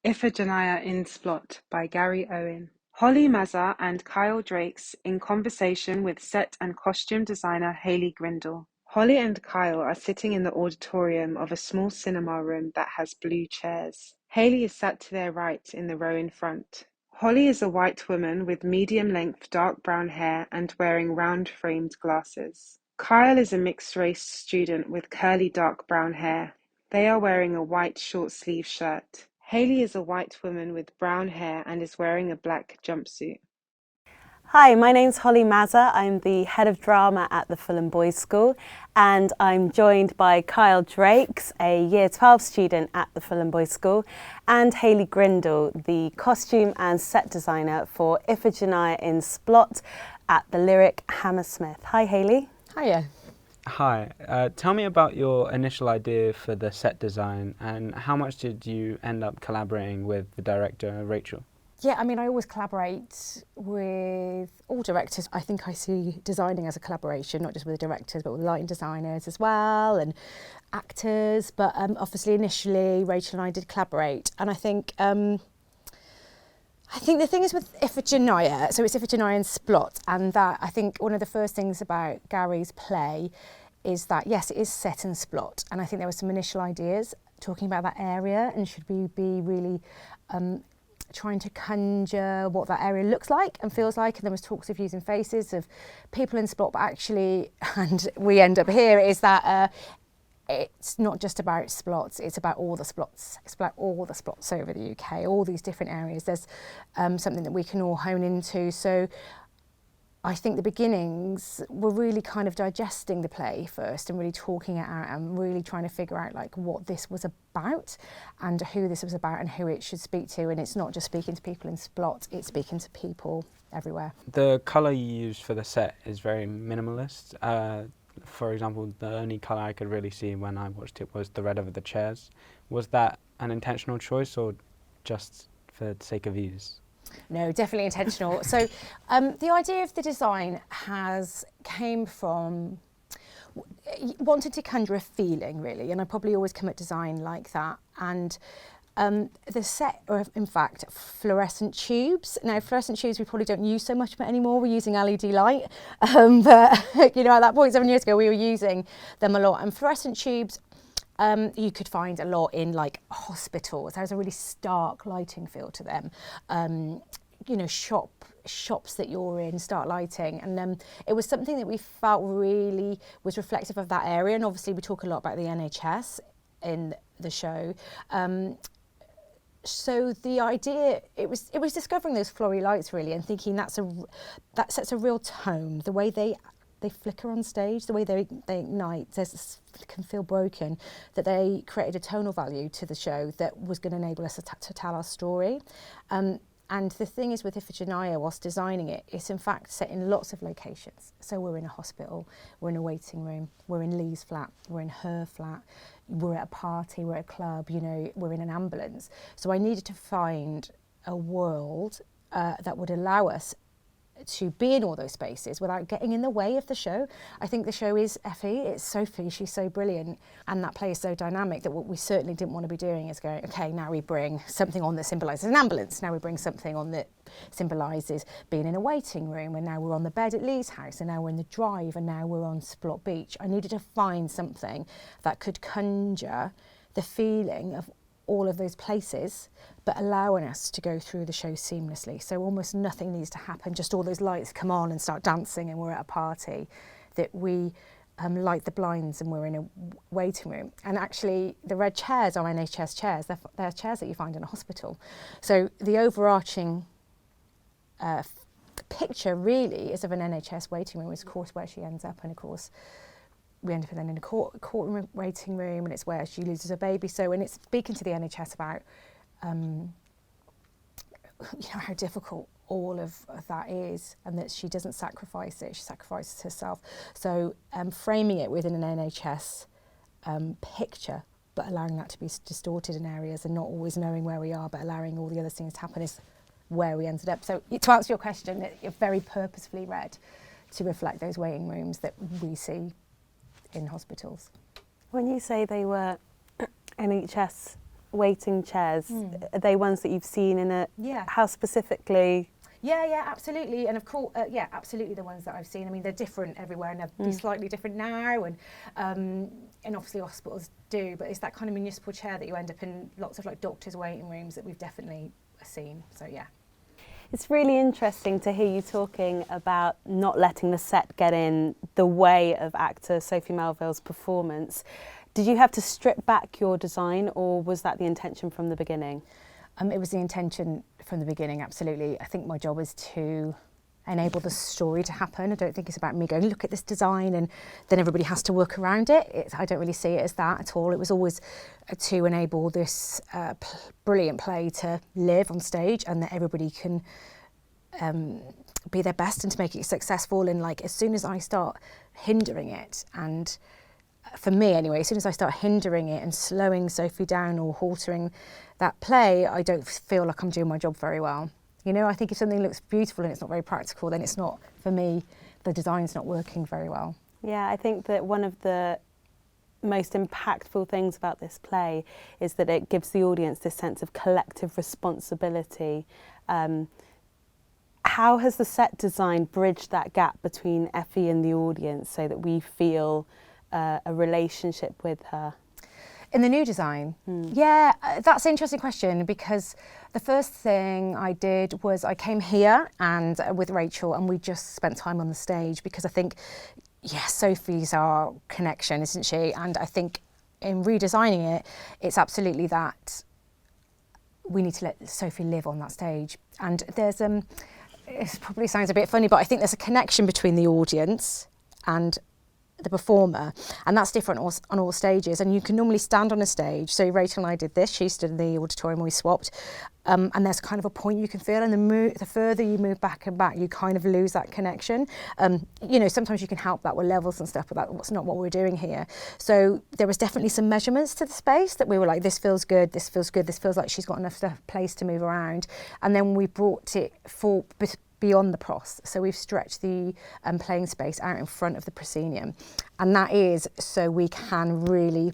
Iphigenia in Splott by Gary Owen. Holly Mazza and Kyle Drakes in conversation with set and costume designer Hayley Grindle. Holly and Kyle are sitting in the auditorium of a small cinema room that has blue chairs. Hayley is sat to their right in the row in front. Holly is a white woman with medium-length dark brown hair and wearing round-framed glasses. Kyle is a mixed-race student with curly dark brown hair. They are wearing a white short-sleeve shirt. Hayley is a white woman with brown hair and is wearing a black jumpsuit. Hi, my name's Holly Mazza. I'm the head of drama at the Fulham Boys School, and I'm joined by Kyle Drakes, a Year 12 student at the Fulham Boys School, and Hayley Grindle, the costume and set designer for Iphigenia in Splott at the Lyric Hammersmith. Hi Hayley. Hiya. Hi, tell me about your initial idea for the set design and how much did you end up collaborating with the director, Rachel? Yeah, I mean, I always collaborate with all directors. I think I see designing as a collaboration, not just with the directors, but with lighting designers as well and actors. But obviously, initially, Rachel and I did collaborate. And I think the thing is with Iphigenia, so it's Iphigenia in Splott, and that I think one of the first things about Gary's play is that, yes, it is set in Splott. And I think there were some initial ideas talking about that area and should we be really trying to conjure what that area looks like and feels like, and there was talks of using faces of people in Splott, but actually, and we end up here, is that it's not just about Splots, it's about all the Splots. It's about all the Splots over the UK, all these different areas. There's something that we can all hone into. So I think the beginnings were really kind of digesting the play first and really talking it out and really trying to figure out like what this was about and who this was about and who it should speak to. And it's not just speaking to people in Splott, it's speaking to people everywhere. The colour you used for the set is very minimalist. For example, the only colour I could really see when I watched it was the red of the chairs. Was that an intentional choice or just for the sake of use? No, definitely intentional. So the idea of the design came from wanted to conjure a feeling really, and I probably always come at design like that. And the set are in fact fluorescent tubes. Now fluorescent tubes we probably don't use so much anymore, we're using LED light, but you know, at that point 7 years ago we were using them a lot. And fluorescent tubes you could find a lot in like hospitals. There's a really stark lighting feel to them. You know, shops that you're in, stark lighting. And it was something that we felt really was reflective of that area. And obviously we talk a lot about the NHS in the show. So the idea, it was discovering those flory lights really and thinking that sets a real tone. The way they flicker on stage, the way they ignite, can feel broken, that they created a tonal value to the show that was going to enable us to tell our story. And the thing is with Iphigenia, whilst designing it, it's in fact set in lots of locations. So we're in a hospital, we're in a waiting room, we're in Lee's flat, we're in her flat, we're at a party, we're at a club, you know, we're in an ambulance. So I needed to find a world that would allow us to be in all those spaces without getting in the way of the show. I think the show is Effie, it's Sophie, she's so brilliant, and that play is so dynamic that what we certainly didn't want to be doing is going, okay, now we bring something on that symbolises an ambulance, now we bring something on that symbolises being in a waiting room, and now we're on the bed at Lee's house, and now we're in the drive, and now we're on Splott Beach. I needed to find something that could conjure the feeling of all of those places, but allowing us to go through the show seamlessly. So almost nothing needs to happen, just all those lights come on and start dancing and we're at a party, that we light the blinds and we're in a waiting room. And actually the red chairs are NHS chairs, they're chairs that you find in a hospital. So the overarching picture really is of an NHS waiting room, is of course where she ends up, and of course we end up then in a courtroom waiting room, and it's where she loses her baby. So, and it's speaking to the NHS about, you know, how difficult all of that is, and that she doesn't sacrifice it, she sacrifices herself. So framing it within an NHS picture, but allowing that to be distorted in areas and not always knowing where we are, but allowing all the other things to happen is where we ended up. So to answer your question, it's very purposefully read to reflect those waiting rooms that we see in hospitals. When you say they were NHS waiting chairs, are they ones that you've seen in a... Yeah. How specifically? Yeah, absolutely. And of course, yeah, absolutely the ones that I've seen. I mean, they're different everywhere and they'll be slightly different now. And obviously hospitals do, but it's that kind of municipal chair that you end up in lots of like doctors' waiting rooms that we've definitely seen. So, yeah. It's really interesting to hear you talking about not letting the set get in the way of actor Sophie Melville's performance. Did you have to strip back your design, or was that the intention from the beginning? It was the intention from the beginning, absolutely. I think my job is to enable the story to happen. I don't think it's about me going, look at this design, and then everybody has to work around it. I don't really see it as that at all. It was always to enable this brilliant play to live on stage and that everybody can be their best and to make it successful. And like, as soon as I start hindering it, and for me anyway, as soon as I start hindering it and slowing Sophie down or haltering that play, I don't feel like I'm doing my job very well. You know, I think if something looks beautiful and it's not very practical, then it's not, for me, the design's not working very well. Yeah, I think that one of the most impactful things about this play is that it gives the audience this sense of collective responsibility. How has the set design bridged that gap between Effie and the audience so that we feel a relationship with her? In the new design? Yeah, that's an interesting question, because the first thing I did was I came here and with Rachel, and we just spent time on the stage, because I think, yes, Sophie's our connection, isn't she? And I think in redesigning it, it's absolutely that we need to let Sophie live on that stage. And there's, it probably sounds a bit funny, but I think there's a connection between the audience and the performer, and that's different on all stages. And you can normally stand on a stage, so Rachel and I did this, she stood in the auditorium, we swapped, and there's kind of a point you can feel, and the further you move back and back, you kind of lose that connection. You know, sometimes you can help that with levels and stuff, but that's not what we're doing here. So there was definitely some measurements to the space that we were like, this feels good, this feels good, this feels like she's got enough place to move around. And then we brought it for beyond the pros. So we've stretched the playing space out in front of the proscenium. And that is so we can really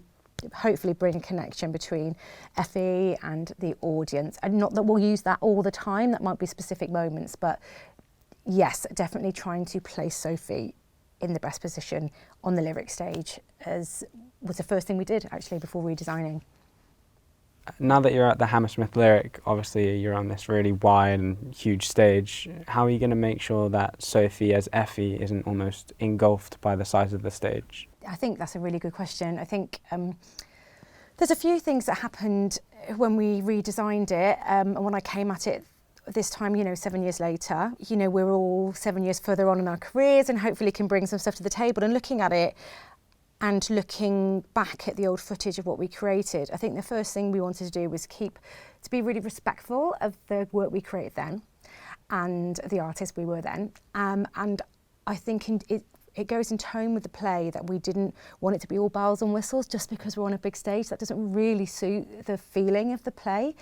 hopefully bring a connection between Effie and the audience. And not that we'll use that all the time, that might be specific moments, but yes, definitely trying to place Sophie in the best position on the lyric stage was the first thing we did actually before redesigning. Now that you're at the Hammersmith Lyric, obviously you're on this really wide and huge stage. How are you going to make sure that Sophie as Effie isn't almost engulfed by the size of the stage? I think that's a really good question. I think there's a few things that happened when we redesigned it, and when I came at it this time, you know, 7 years later, you know, we're all 7 years further on in our careers and hopefully can bring some stuff to the table. And looking at it, and looking back at the old footage of what we created, I think the first thing we wanted to do was to be really respectful of the work we created then and the artists we were then. And I think it goes in tone with the play that we didn't want it to be all bells and whistles just because we're on a big stage. That doesn't really suit the feeling of the play.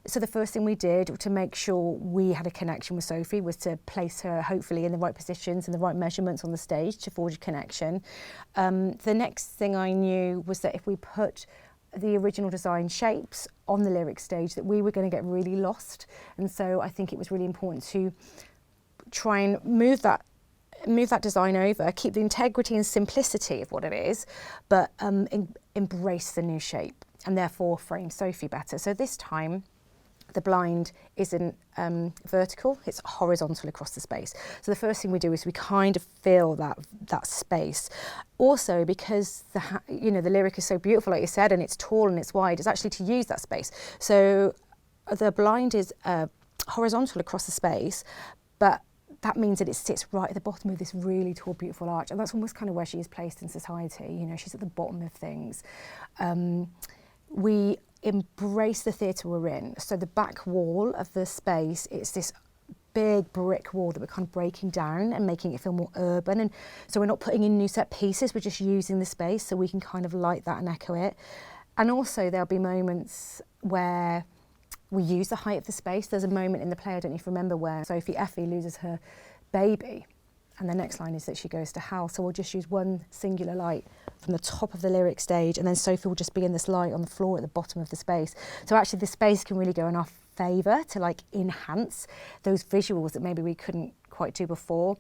So the first thing we did to make sure we had a connection with Sophie was to place her hopefully in the right positions and the right measurements on the stage to forge a connection. The next thing I knew was that if we put the original design shapes on the lyric stage, that we were going to get really lost. And so I think it was really important to try and move that design over, keep the integrity and simplicity of what it is, but embrace the new shape and therefore frame Sophie better. So this time, the blind isn't vertical, it's horizontal across the space. So the first thing we do is we kind of fill that space. Also, because the lyric is so beautiful, like you said, and it's tall and it's wide, it's actually to use that space. So the blind is horizontal across the space, but that means that it sits right at the bottom of this really tall, beautiful arch. And that's almost kind of where she is placed in society. You know, she's at the bottom of things. We embrace the theatre we're in. So the back wall of the space, it's this big brick wall that we're kind of breaking down and making it feel more urban. And so we're not putting in new set pieces, we're just using the space so we can kind of light that and echo it. And also there'll be moments where we use the height of the space. There's a moment in the play, I don't know if you remember, where Sophie Effie loses her baby. and the next line is that she goes to hell. So we'll just use one singular light from the top of the lyric stage, and then Sophie will just be in this light on the floor at the bottom of the space. So actually the space can really go in our favour to like enhance those visuals that maybe we couldn't quite do before.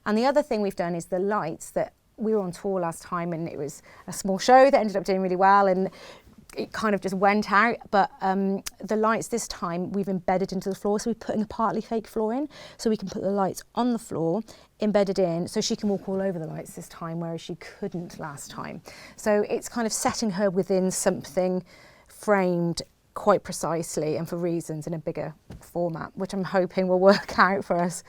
And the other thing we've done is the lights that we were on tour last time, and it was a small show that ended up doing really well, and it kind of just went out, but the lights this time we've embedded into the floor, so we're putting a partly fake floor in, so we can put the lights on the floor, embedded in, so she can walk all over the lights this time, whereas she couldn't last time. So it's kind of setting her within something framed quite precisely and for reasons in a bigger format, which I'm hoping will work out for us.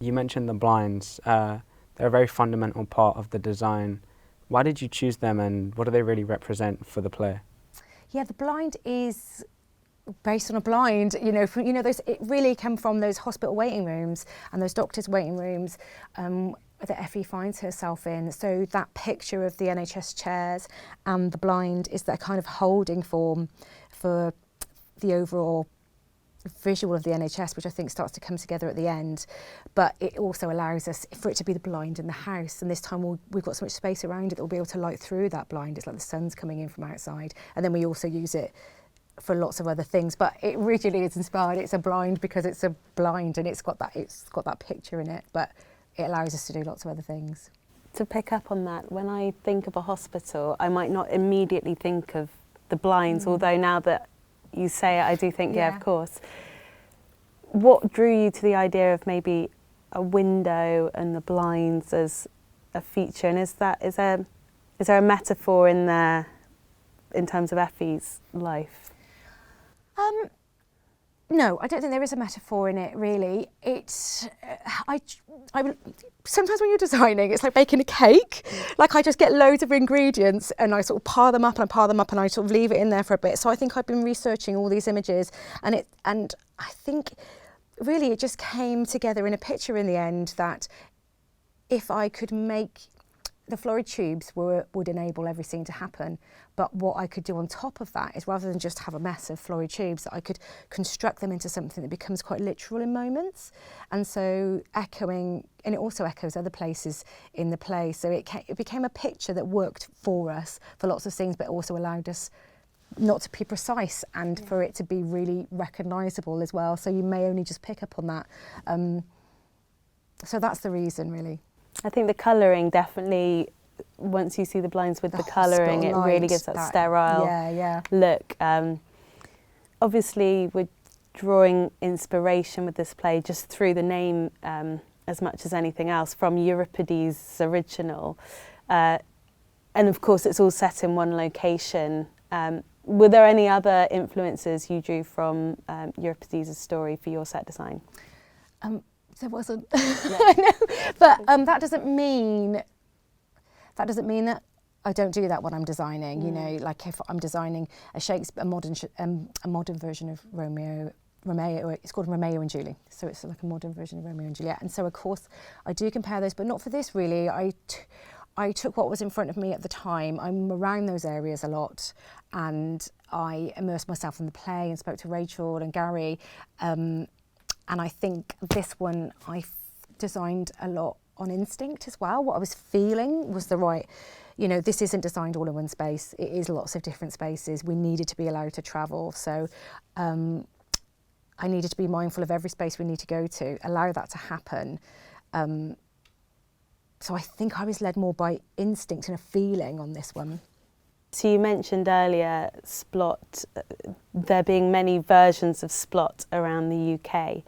You mentioned the blinds. They're a very fundamental part of the design. Why did you choose them, and what do they really represent for the play? Yeah, the blind is based on a blind, those, it really came from those hospital waiting rooms and those doctors' waiting rooms that Effie finds herself in. So that picture of the NHS chairs and the blind is that kind of holding form for the overall visual of the NHS, which I think starts to come together at the end, but it also allows us for it to be the blind in the house, and this time we've got so much space around it that we'll be able to light through that blind. It's like the sun's coming in from outside, and then we also use it for lots of other things, but it originally is inspired. It's a blind because it's a blind and it's got that picture in it, but it allows us to do lots of other things. To pick up on that, when I think of a hospital, I might not immediately think of the blinds, although now that you say it, I do think, yeah, of course. What drew you to the idea of maybe a window and the blinds as a feature? And is there a metaphor in there in terms of Effie's life? No, I don't think there is a metaphor in it, really. Sometimes when you're designing, it's like baking a cake. Like I just get loads of ingredients and I sort of pile them up and I sort of leave it in there for a bit. So I think I've been researching all these images, and I think really it just came together in a picture in the end that if I could make the florid tubes would enable every scene to happen, but what I could do on top of that is, rather than just have a mess of florid tubes, that I could construct them into something that becomes quite literal in moments, and so and it also echoes other places in the play, so it became a picture that worked for us for lots of scenes, but also allowed us not to be precise and for it to be really recognisable as well, so you may only just pick up on that. So that's the reason, really. I think the colouring definitely, once you see the blinds with the colouring, it really gives that sterile look. Obviously, we're drawing inspiration with this play just through the name as much as anything else, from Euripides' original. And of course, it's all set in one location. Were there any other influences you drew from Euripides' story for your set design? There wasn't. I know, but that doesn't mean that I don't do that when I'm designing. You know, like if I'm designing a modern version of Romeo, it's called Romeo and Julie, so it's like a modern version of Romeo and Juliet. And so of course I do compare those, but not for this really. I took what was in front of me at the time. I'm around those areas a lot, and I immersed myself in the play and spoke to Rachel and Gary. And I think this one I designed a lot on instinct as well. What I was feeling was the right, this isn't designed all in one space. It is lots of different spaces. We needed to be allowed to travel. So I needed to be mindful of every space we need to go to, allow that to happen. So I think I was led more by instinct and a feeling on this one. So you mentioned earlier Splott, there being many versions of Splott around the UK.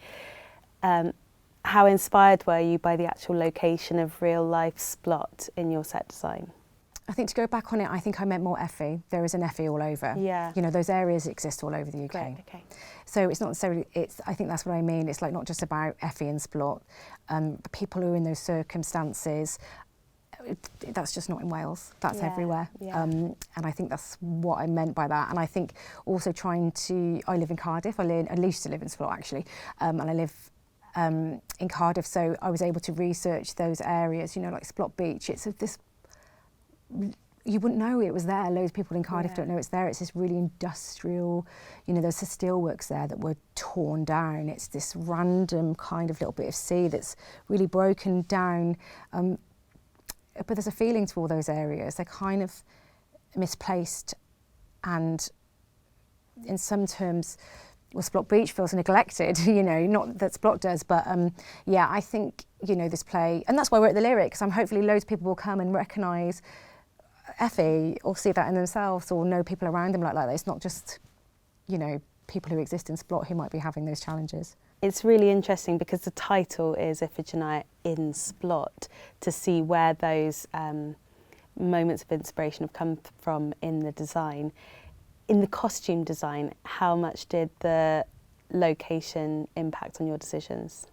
How inspired were you by the actual location of real-life Splott in your set design? I think to go back on it, I think I meant more Effie. There is an Effie all over. Yeah. Those areas exist all over the UK. Great, okay. So it's not necessarily, I think that's what I mean. It's like not just about Effie and Splott. The people who are in those circumstances, that's just not in Wales, that's everywhere. Yeah. And I think that's what I meant by that. And I think also I live in Cardiff, I used to live in Splott actually, and I live in Cardiff, so I was able to research those areas, like Splott Beach. It's this you wouldn't know it was there. Loads of people in Cardiff don't know it's there. It's this really industrial, you know, there's the steelworks there that were torn down. It's this random kind of little bit of sea that's really broken down. But there's a feeling to all those areas. They're kind of misplaced, and in some terms, well, Splott Beach feels neglected, you know, not that Splott does, but yeah, I think, you know, this play, and that's why we're at the Lyric, because I'm hopefully loads of people will come and recognise Effie or see that in themselves or know people around them like that. It's not just, you know, people who exist in Splott who might be having those challenges. It's really interesting because the title is Iphigenia in Splott, to see where those moments of inspiration have come from in the design. In the costume design, how much did the location impact on your decisions?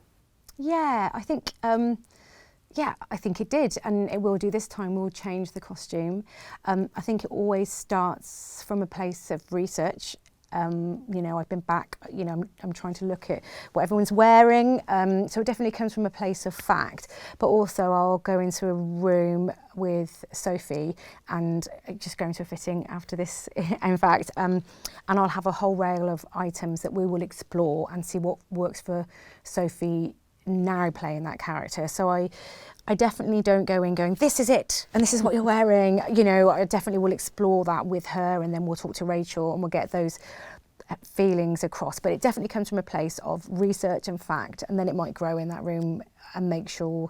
Yeah, I think I think it did, and it will do this time. We'll change the costume. I think it always starts from a place of research. You know, I've been back, you know, I'm trying to look at what everyone's wearing. So it definitely comes from a place of fact, but also I'll go into a room with Sophie and just go into a fitting after this, in fact, and I'll have a whole rail of items that we will explore and see what works for Sophie now playing that character. So I definitely don't go in going, this is it, and this is what you're wearing. You know, I definitely will explore that with her, and then we'll talk to Rachel and we'll get those feelings across. But it definitely comes from a place of research and fact, and then it might grow in that room and make sure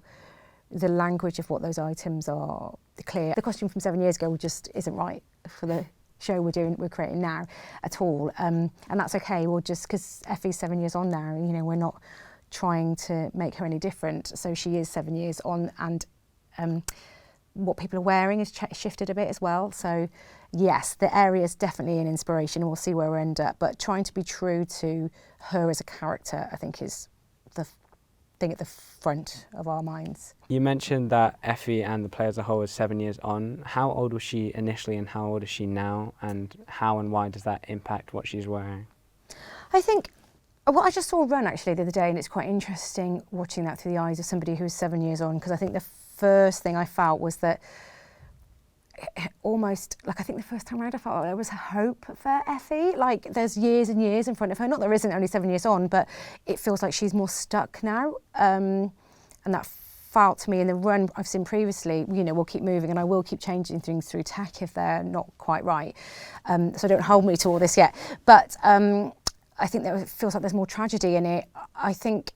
the language of what those items are clear. The costume from 7 years ago just isn't right for the show we're creating now at all. And that's okay. We'll just, because Effie's 7 years on now, you know, we're not trying to make her any different. So she is 7 years on, and what people are wearing has shifted a bit as well. So yes, the area is definitely an inspiration, and we'll see where we end up. But trying to be true to her as a character, I think, is the thing at the front of our minds. You mentioned that Effie and the play as a whole is 7 years on. How old was she initially and how old is she now? And how and why does that impact what she's wearing? I think, well, I just saw a run actually the other day, and it's quite interesting watching that through the eyes of somebody who's 7 years on, because I think the first thing I felt was that almost, like, I think the first time around I felt like there was hope for Effie. Like, there's years and years in front of her. Not that there isn't, only 7 years on, but it feels like she's more stuck now. And that felt to me in the run I've seen previously, you know, we'll keep moving, and I will keep changing things through tech if they're not quite right. So don't hold me to all this yet. But I think that it feels like there's more tragedy in it. I think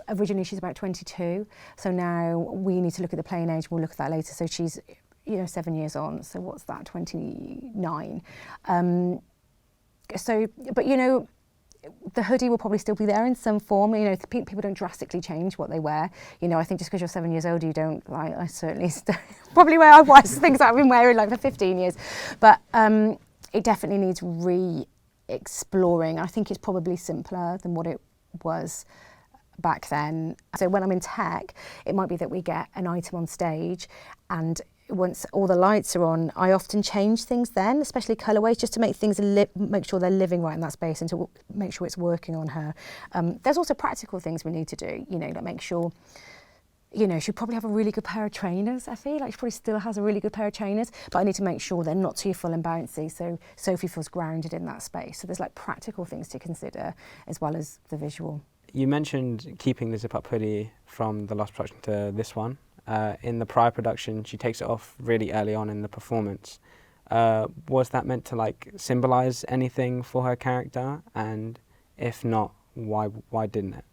originally she's about 22, so now we need to look at the playing age. We'll look at that later. So she's, you know, 7 years on. So what's that? 29. So, but you know, the hoodie will probably still be there in some form. You know, people don't drastically change what they wear. You know, I think just because you're 7 years old, you don't. Like, I certainly probably wear otherwise things that I've been wearing like for 15 years. But it definitely needs exploring. I think it's probably simpler than what it was back then. So when I'm in tech, it might be that we get an item on stage, and once all the lights are on, I often change things then, especially colourways, just to make things make sure they're living right in that space and to make sure it's working on her. There's also practical things we need to do, you know, to make sure, you know, she'll probably have a really good pair of trainers, I feel like she probably still has a really good pair of trainers, but I need to make sure they're not too full and bouncy, so Sophie feels grounded in that space. So there's like practical things to consider as well as the visual. You mentioned keeping the zip-up hoodie from the last production to this one. In the prior production, she takes it off really early on in the performance. Was that meant to like symbolise anything for her character? And if not, why didn't it?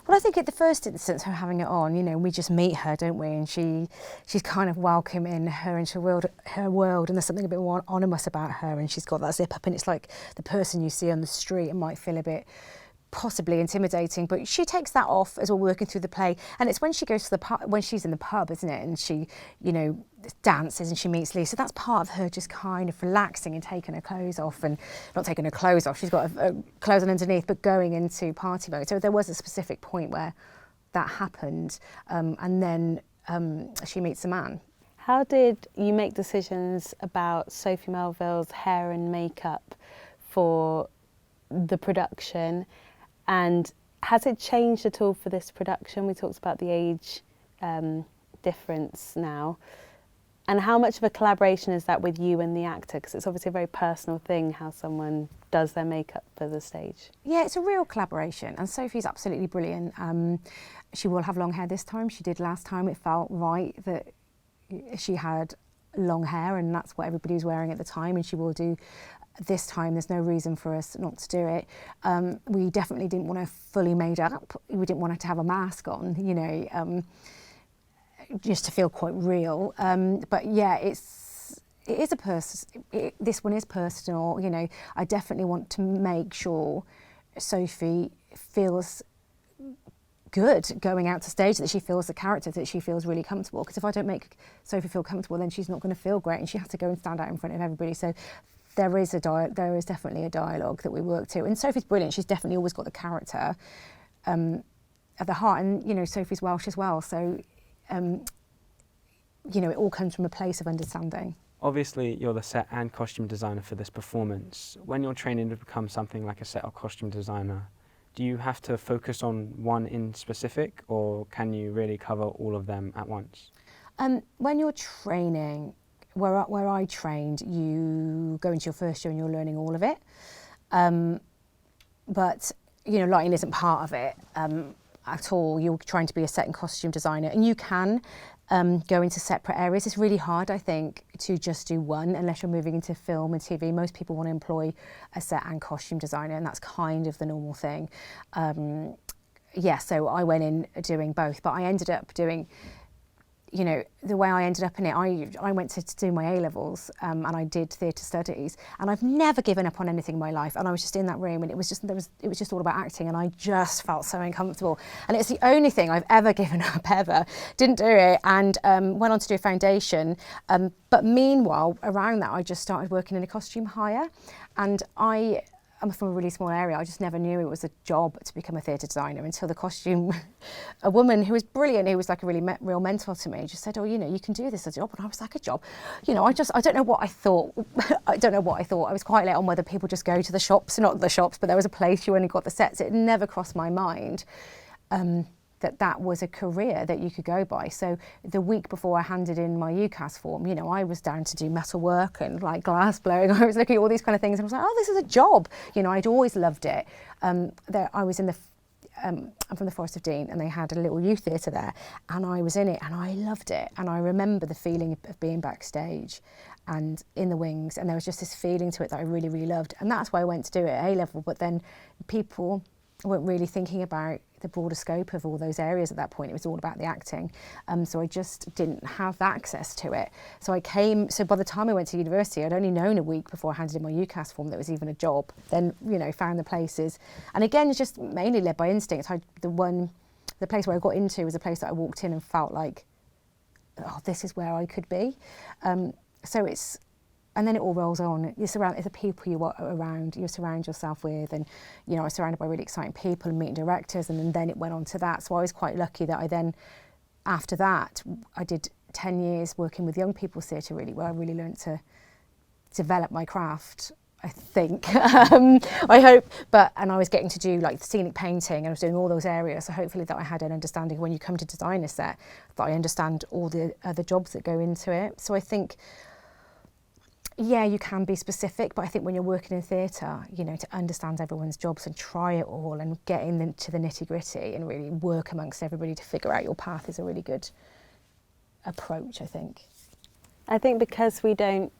Well, I think at the first instance, her having it on, you know, we just meet her, don't we? And she's kind of welcoming her into her world, and there's something a bit more ominous about her, and she's got that zip up, and it's like the person you see on the street and might feel a bit possibly intimidating, but she takes that off as we're working through the play. And it's when she goes to the pub, when she's in the pub, isn't it? And she, you know, dances and she meets Lee. So that's part of her just kind of relaxing and taking her clothes off, and not taking her clothes off. She's got clothes on underneath, but going into party mode. So there was a specific point where that happened, and then she meets a man. How did you make decisions about Sophie Melville's hair and makeup for the production? And has it changed at all for this production? We talked about the age difference now. And how much of a collaboration is that with you and the actor? Because it's obviously a very personal thing how someone does their makeup for the stage. Yeah, it's a real collaboration, and Sophie's absolutely brilliant. She will have long hair this time. She did last time. It felt right that she had long hair, and that's what everybody was wearing at the time, and she will do this time. There's no reason for us not to do it. We definitely didn't want her fully made up. We didn't want her to have a mask on, you know, just to feel quite real. But yeah, this one is personal, you know. I definitely want to make sure Sophie feels good going out to stage, that she feels the character, that she feels really comfortable. Because if I don't make Sophie feel comfortable, then she's not going to feel great, and she has to go and stand out in front of everybody. So there is definitely a dialogue that we work to. And Sophie's brilliant. She's definitely always got the character at the heart. And, you know, Sophie's Welsh as well. So, you know, it all comes from a place of understanding. Obviously, you're the set and costume designer for this performance. When you're training to become something like a set or costume designer, do you have to focus on one in specific, or can you really cover all of them at once? When you're training, where I trained, you go into your first year and you're learning all of it. But, you know, lighting isn't part of it at all. You're trying to be a set and costume designer, and you can go into separate areas. It's really hard, I think, to just do one unless you're moving into film and TV. Most people want to employ a set and costume designer, and that's kind of the normal thing. Yeah, so I went in doing both, but I ended up doing, you know, the way I ended up in it, I went to do my A-levels and I did theatre studies, and I've never given up on anything in my life, and I was just in that room and it was just all about acting, and I just felt so uncomfortable, and it's the only thing I've ever given up ever. Didn't do it, and went on to do a foundation, but meanwhile around that I just started working in a costume hire, and I'm from a really small area. I just never knew it was a job to become a theatre designer until a woman who was brilliant, who was like a real mentor to me, just said, oh, you know, you can do this as a job. And I was like, a job? You know, I don't know what I thought. I don't know what I thought. I was quite late on whether people just go to the shops, not the shops, but there was a place you only got the sets. It never crossed my mind that was a career that you could go by. So the week before I handed in my UCAS form, you know, I was down to do metal work and like glass blowing. I was looking at all these kind of things and I was like, oh, this is a job. You know, I'd always loved it. I was in I'm from the Forest of Dean, and they had a little youth theatre there, and I was in it and I loved it. And I remember the feeling of being backstage and in the wings, and there was just this feeling to it that I really, really loved. And that's why I went to do it at A-level, but then people weren't really thinking about the broader scope of all those areas at that point. It was all about the acting. So I just didn't have access to it. So by the time I went to university, I'd only known a week before I handed in my UCAS form that was even a job. Then, you know, found the places. And again, it's just mainly led by instinct. The place where I got into was a place that I walked in and felt like, oh, this is where I could be. And then it all rolls on. It's the people you are around, you surround yourself with, and you know, I was surrounded by really exciting people and meeting directors, and then it went on to that. So I was quite lucky that I then, after that, I did 10 years working with young people's theatre, really, where I really learned to develop my craft, I think. I hope, and I was getting to do like scenic painting, and I was doing all those areas, so hopefully that I had an understanding when you come to design a set, that I understand all the other jobs that go into it. So I think, yeah, you can be specific, but I think when you're working in theatre, you know, to understand everyone's jobs and try it all and get into the nitty-gritty and really work amongst everybody to figure out your path is a really good approach, I think. I think because we don't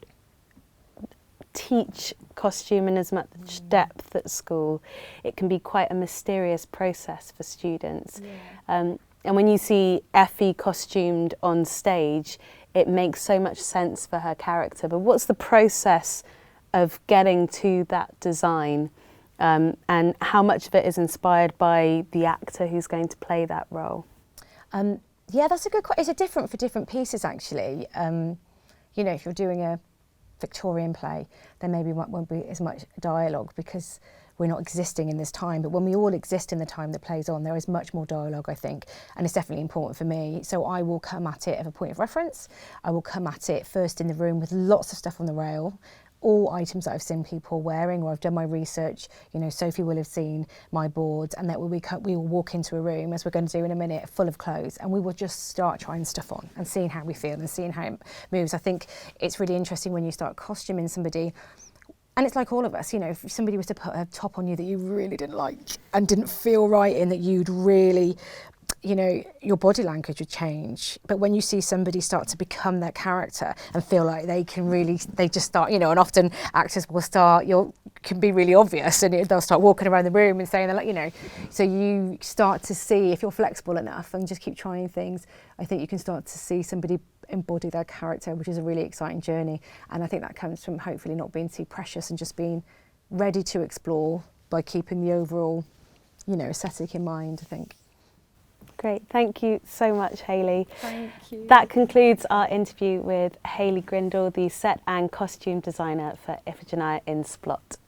teach costume in as much depth at school, it can be quite a mysterious process for students. Yeah. And when you see Effie costumed on stage, it makes so much sense for her character. But what's the process of getting to that design, and how much of it is inspired by the actor who's going to play that role? Yeah, that's a good question. It's different for different pieces, actually. You know, if you're doing a Victorian play, there maybe won't be as much dialogue because we're not existing in this time. But when we all exist in the time that plays on, there is much more dialogue, I think, and it's definitely important for me. So I will come at it as a point of reference. I will come at it first in the room with lots of stuff on the rail, all items that I've seen people wearing, or I've done my research. You know, Sophie will have seen my boards, and that we will walk into a room, as we're going to do in a minute, full of clothes, and we will just start trying stuff on and seeing how we feel and seeing how it moves. I think it's really interesting when you start costuming somebody. And it's like all of us, you know, if somebody was to put a top on you that you really didn't like and didn't feel right in, that you'd really, you know, your body language would change. But when you see somebody start to become their character and feel like they can really, they just start, you know, and often actors will start, can be really obvious, and they'll start walking around the room and saying, they're like, you know, so you start to see, if you're flexible enough and just keep trying things, I think you can start to see somebody embody their character, which is a really exciting journey. And I think that comes from hopefully not being too precious and just being ready to explore by keeping the overall, you know, aesthetic in mind, I think. Great, thank you so much, Hayley. Thank you. That concludes our interview with Hayley Grindle, the set and costume designer for Iphigenia in Splott.